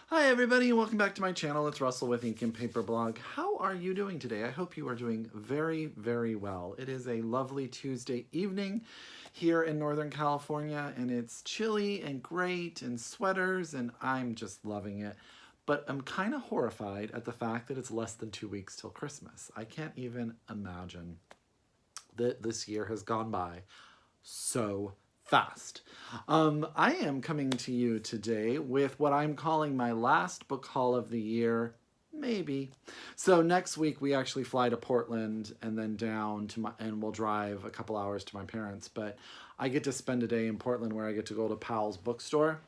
Hi everybody and welcome back to my channel. It's Russell with Ink and Paper Blog. How are you doing today? I hope you are doing very, very well. It is a lovely Tuesday evening here in Northern California and it's chilly and great and sweaters and I'm just loving it. But I'm kind of horrified at the fact that it's less than 2 weeks till Christmas. I can't even imagine that this year has gone by so fast. I am coming to you today with what I'm calling my last book haul of the year, maybe. So next week we actually fly to Portland and then down to and we'll drive a couple hours to my parents, but I get to spend a day in Portland where I get to go to Powell's bookstore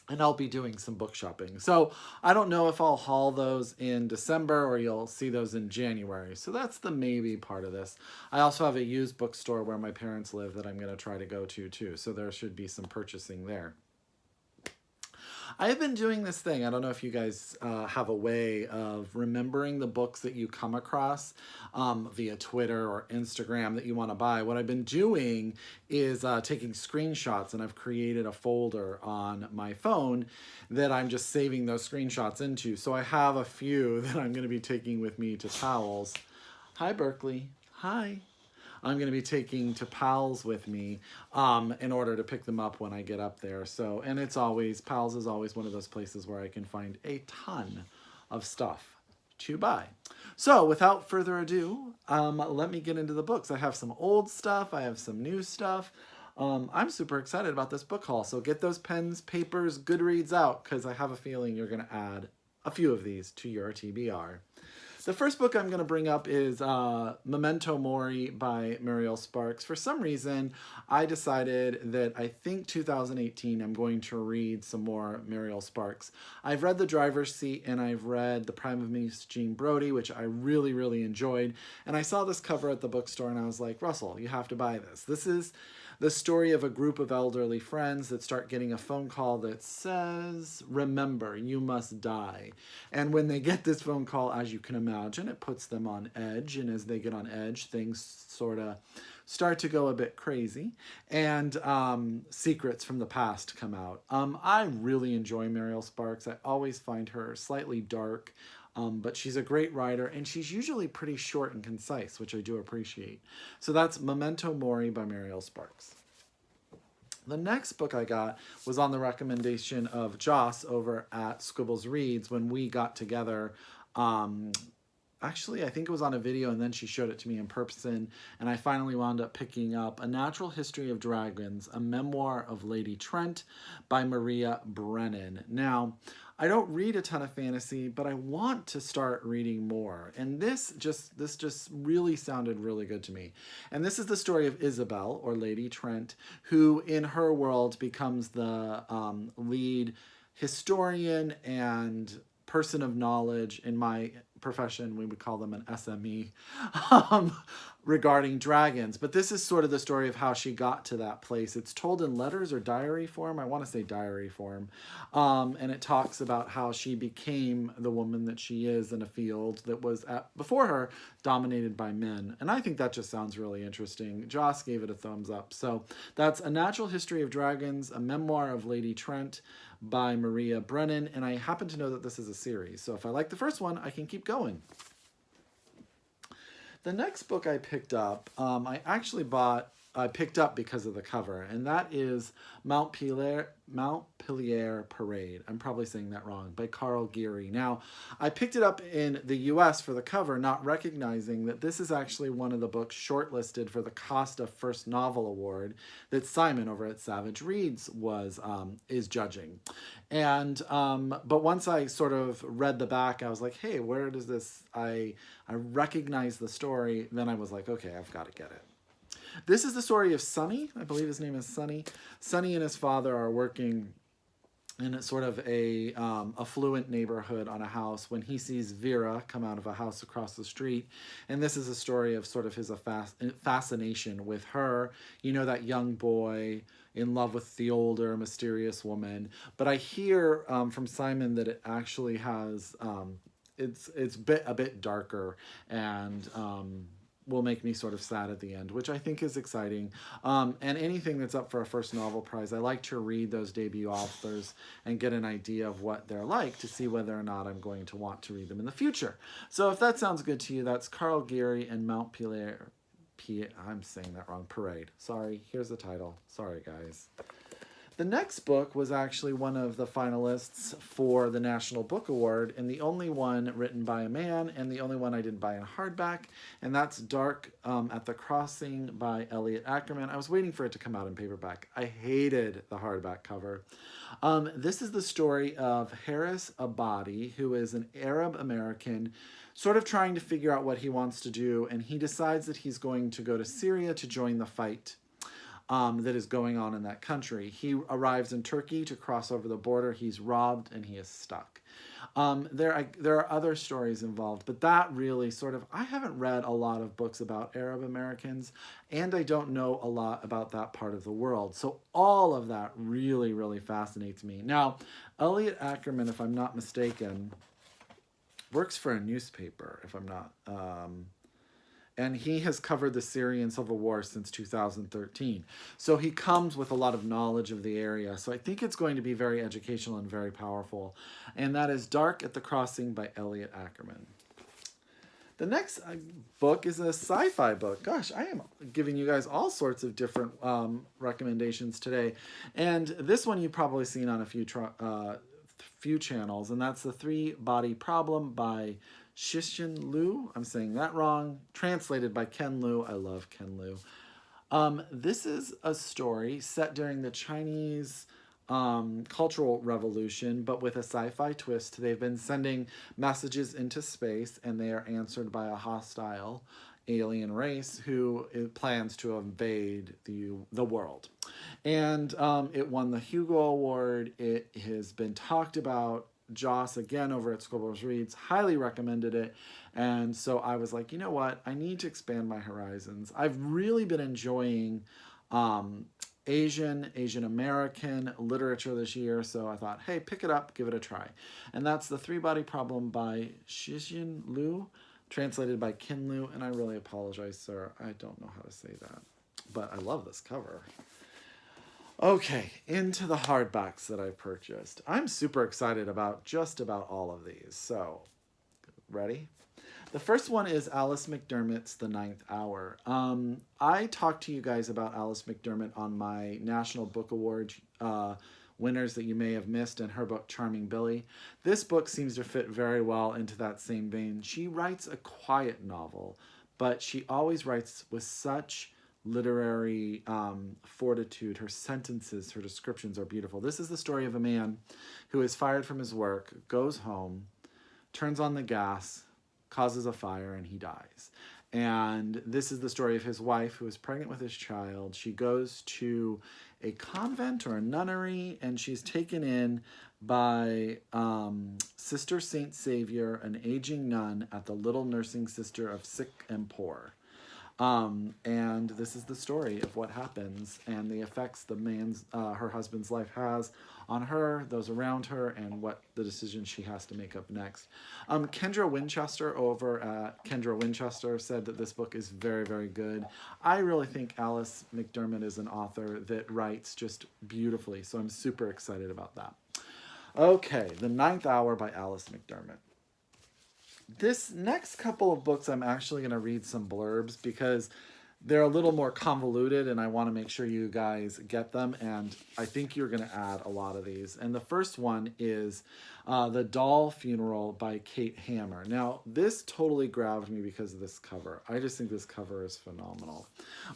and I'll be doing some book shopping. So I don't know if I'll haul those in December or you'll see those in January. So that's the maybe part of this. I also have a used bookstore where my parents live that I'm going to try to go to too. So there should be some purchasing there. I have been doing this thing. I don't know if you guys have a way of remembering the books that you come across via Twitter or Instagram that you want to buy. What I've been doing is taking screenshots, and I've created a folder on my phone that I'm just saving those screenshots into. So I have a few that I'm going to be taking with me to Powell's. Hi, Berkeley. Hi. I'm going to be taking to Powell's with me in order to pick them up when I get up there. So, and it's always, Powell's is always one of those places where I can find a ton of stuff to buy. So without further ado, let me get into the books. I have some old stuff. I have some new stuff. I'm super excited about this book haul. So get those pens, papers, Goodreads out because I have a feeling you're going to add a few of these to your TBR. The first book I'm going to bring up is Memento Mori by Muriel Sparks. For some reason, I decided that I think 2018 I'm going to read some more Muriel Sparks. I've read The Driver's Seat and I've read The Prime of Miss Jean Brodie, which I really, really enjoyed. And I saw this cover at the bookstore and I was like, Russell, you have to buy this. This is the story of a group of elderly friends that start getting a phone call that says, remember, you must die. And when they get this phone call, as you can imagine, it puts them on edge. And as they get on edge, things sort of start to go a bit crazy. And secrets from the past come out. I really enjoy Muriel Sparks. I always find her slightly dark. But she's a great writer, and she's usually pretty short and concise, which I do appreciate. So that's Memento Mori by Muriel Sparks. The next book I got was on the recommendation of Joss over at Scribbles Reads when we got together. Actually, I think it was on a video, and then she showed it to me in person, and I finally wound up picking up A Natural History of Dragons, a memoir of Lady Trent by Maria Brennan. Now, I don't read a ton of fantasy, but I want to start reading more. And this just really sounded really good to me. And this is the story of Isabel, or Lady Trent, who in her world becomes the lead historian and person of knowledge. In my profession, we would call them an SME, regarding dragons. But this is sort of the story of how she got to that place. It's told in letters or diary form. I want to say diary form. And it talks about how she became the woman that she is in a field that was, before her, dominated by men. And I think that just sounds really interesting. Joss gave it a thumbs up. So that's A Natural History of Dragons, a memoir of Lady Trent by Maria Brennan. And I happen to know that this is a series. So if I like the first one, I can keep going. The next book I picked up, I picked up because of the cover, and that is Montpelier Parade. I'm probably saying that wrong, by Karl Geary. Now, I picked it up in the US for the cover, not recognizing that this is actually one of the books shortlisted for the Costa First Novel Award that Simon over at Savage Reads is judging. And but once I sort of read the back, I was like, hey, where does this, I recognize the story. Then I was like, okay, I've got to get it. This is the story of Sonny. I believe his name is Sonny. Sonny and his father are working in a sort of a affluent neighborhood on a house when he sees Vera come out of a house across the street. And this is a story of sort of his fascination with her. You know, that young boy in love with the older, mysterious woman. But I hear from Simon that it actually has, it's a bit darker and will make me sort of sad at the end, which I think is exciting. And anything that's up for a first novel prize, I like to read those debut authors and get an idea of what they're like to see whether or not I'm going to want to read them in the future. So if that sounds good to you, that's Karl, Geary, and Montpelier. I'm saying that wrong. Parade. Sorry. Here's the title. Sorry, guys. The next book was actually one of the finalists for the National Book Award, and the only one written by a man, and the only one I didn't buy in hardback, and that's Dark at the Crossing by Elliot Ackerman. I was waiting for it to come out in paperback. I hated the hardback cover. This is the story of Haris Abadi, who is an Arab American sort of trying to figure out what he wants to do, and he decides that he's going to go to Syria to join the fight that is going on in that country. He arrives in Turkey to cross over the border. He's robbed and he is stuck. There are other stories involved, but that really sort of, I haven't read a lot of books about Arab Americans, and I don't know a lot about that part of the world. So all of that really, really fascinates me. Now, Elliot Ackerman, if I'm not mistaken, works for a newspaper, if I'm not... and he has covered the Syrian civil war since 2013. So he comes with a lot of knowledge of the area. So I think it's going to be very educational and very powerful. And that is Dark at the Crossing by Elliot Ackerman. The next book is a sci-fi book. Gosh, I am giving you guys all sorts of different recommendations today. And this one you've probably seen on a few channels, and that's The Three-Body Problem by Cixin Liu. I'm saying that wrong. Translated by Ken Liu. I love Ken Liu. This is a story set during the Chinese Cultural Revolution, but with a sci-fi twist. They've been sending messages into space, and they are answered by a hostile alien race who plans to invade the world. And it won the Hugo Award. It has been talked about. Joss, again, over at Scribbles Reads, highly recommended it. And so I was like, you know what? I need to expand my horizons. I've really been enjoying Asian American literature this year. So I thought, hey, pick it up, give it a try. And that's The Three-Body Problem by Cixin Liu, translated by Ken Liu. And I really apologize, sir. I don't know how to say that. But I love this cover. Okay, into the hardbacks that I purchased. I'm super excited about just about all of these. So, ready? The first one is Alice McDermott's The Ninth Hour. I talked to you guys about Alice McDermott on my National Book Award winners that you may have missed, and her book Charming Billy. This book seems to fit very well into that same vein. She writes a quiet novel, but she always writes with such literary fortitude. Her sentences, her descriptions are beautiful. This is the story of a man who is fired from his work, goes home, turns on the gas, causes a fire, and he dies. And this is the story of his wife who is pregnant with his child. She goes to a convent or a nunnery, and she's taken in by Sister Saint Savior, an aging nun at the Little Nursing Sister of Sick and Poor. And this is the story of what happens and the effects her husband's life has on her, those around her, and what the decisions she has to make up next. Kendra Winchester over at Kendra Winchester said that this book is very, very good. I really think Alice McDermott is an author that writes just beautifully, so I'm super excited about that. Okay, The Ninth Hour by Alice McDermott. This next couple of books, I'm actually going to read some blurbs because they're a little more convoluted and I want to make sure you guys get them, and I think you're going to add a lot of these. And the first one is The Doll Funeral by Kate Hammer. Now, this totally grabbed me because of this cover. I just think this cover is phenomenal.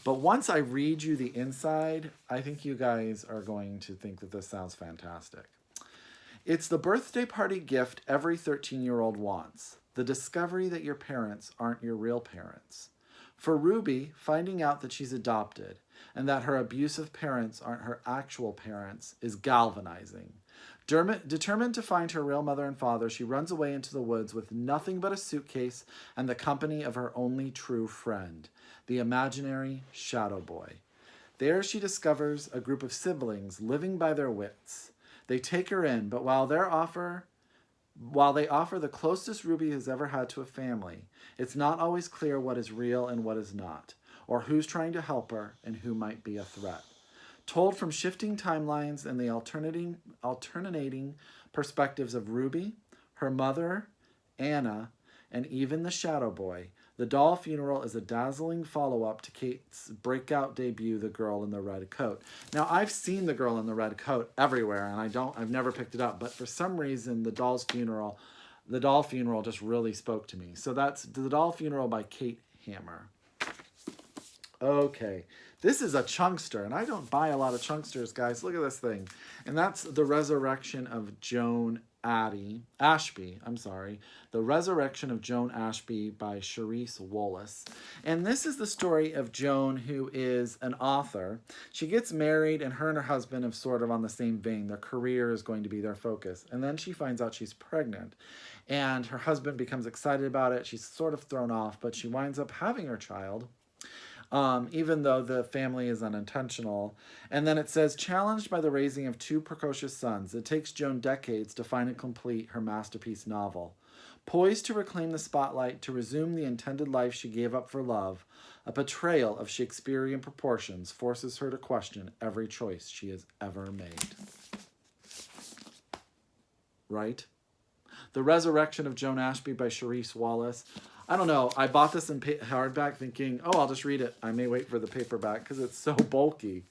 But once I read you the inside, I think you guys are going to think that this sounds fantastic. It's the birthday party gift every 13-year-old wants. The discovery that your parents aren't your real parents. For Ruby, finding out that she's adopted and that her abusive parents aren't her actual parents is galvanizing. Determined to find her real mother and father, she runs away into the woods with nothing but a suitcase and the company of her only true friend, the imaginary Shadow Boy. There she discovers a group of siblings living by their wits. They take her in, but while their offer While they offer the closest Ruby has ever had to a family, it's not always clear what is real and what is not, or who's trying to help her and who might be a threat. Told from shifting timelines and the alternating perspectives of Ruby, her mother, Anna, and even the Shadow Boy, The Doll Funeral is a dazzling follow-up to Kate's breakout debut, The Girl in the Red Coat. Now, I've seen The Girl in the Red Coat everywhere, and I've never picked it up, but for some reason, The Doll Funeral just really spoke to me. So that's The Doll Funeral by Kate Hammer. Okay, this is a chunkster, and I don't buy a lot of chunksters, guys. Look at this thing. And that's The Resurrection of Joan Ashby. The Resurrection of Joan Ashby by Cherise Wolas. And this is the story of Joan, who is an author. She gets married, and her and her husband have sort of on the same vein. Their career is going to be their focus. And then she finds out she's pregnant. And her husband becomes excited about it. She's sort of thrown off, but she winds up having her child. Even though the family is unintentional. And then it says, challenged by the raising of two precocious sons, it takes Joan decades to finally complete her masterpiece novel. Poised to reclaim the spotlight, to resume the intended life she gave up for love, a betrayal of Shakespearean proportions forces her to question every choice she has ever made. Right? The Resurrection of Joan Ashby by Cherise Wolas. I don't know. I bought this in hardback thinking, oh, I'll just read it. I may wait for the paperback because it's so bulky.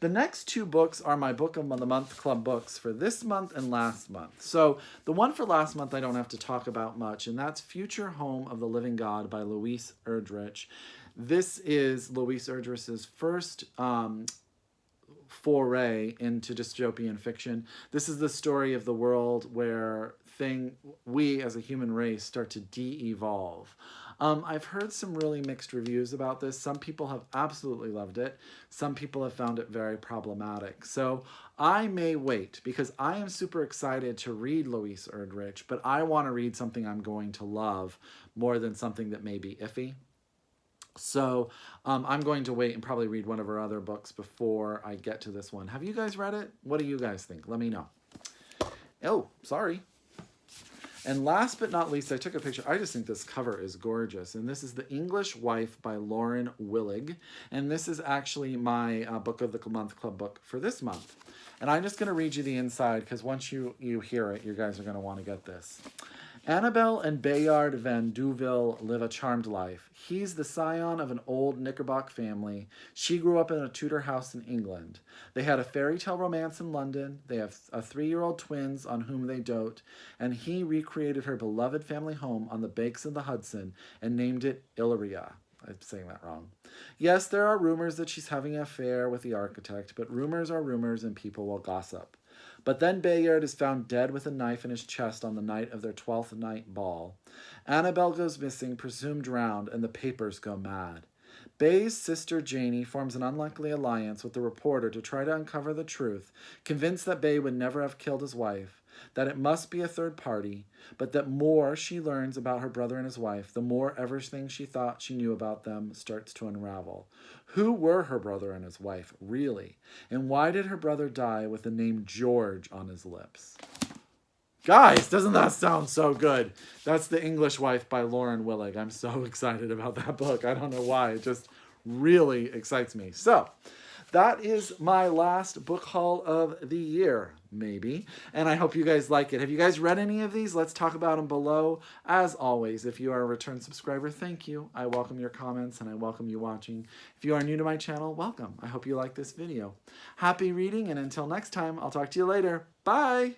The next two books are my Book of the Month Club books for this month and last month. So the one for last month I don't have to talk about much, and that's Future Home of the Living God by Louise Erdrich. This is Louise Erdrich's first foray into dystopian fiction. This is the story of the world where we as a human race start to de-evolve. I've heard some really mixed reviews about this. Some people have absolutely loved it. Some people have found it very problematic. So I may wait because I am super excited to read Louise Erdrich, but I want to read something I'm going to love more than something that may be iffy. So I'm going to wait and probably read one of her other books before I get to this one. Have you guys read it? What do you guys think? Let me know. Oh, sorry. And last but not least, I took a picture. I just think this cover is gorgeous. And this is The English Wife by Lauren Willig. And this is actually my Book of the Month Club book for this month. And I'm just going to read you the inside because once you hear it, you guys are going to want to get this. Annabelle and Bayard Van Duville live a charmed life. He's the scion of an old Knickerbock family. She grew up in a Tudor house in England. They had a fairy tale romance in London. They have 3-year-old twins on whom they dote, and he recreated her beloved family home on the banks of the Hudson and named it Illyria. I'm saying that wrong. Yes, there are rumors that she's having an affair with the architect, but rumors are rumors and people will gossip. But then Bayard is found dead with a knife in his chest on the night of their 12th night ball. Annabelle goes missing, presumed drowned, and the papers go mad. Bay's sister Janie forms an unlikely alliance with the reporter to try to uncover the truth, convinced that Bay would never have killed his wife, that it must be a third party, but that more she learns about her brother and his wife, the more everything she thought she knew about them starts to unravel. Who were her brother and his wife, really? And why did her brother die with the name George on his lips? Guys, doesn't that sound so good? That's The English Wife by Lauren Willig. I'm so excited about that book. I don't know why. It just really excites me. So, that is my last book haul of the year, maybe. And I hope you guys like it. Have you guys read any of these? Let's talk about them below. As always, if you are a return subscriber, thank you. I welcome your comments and I welcome you watching. If you are new to my channel, welcome. I hope you like this video. Happy reading, and until next time, I'll talk to you later. Bye!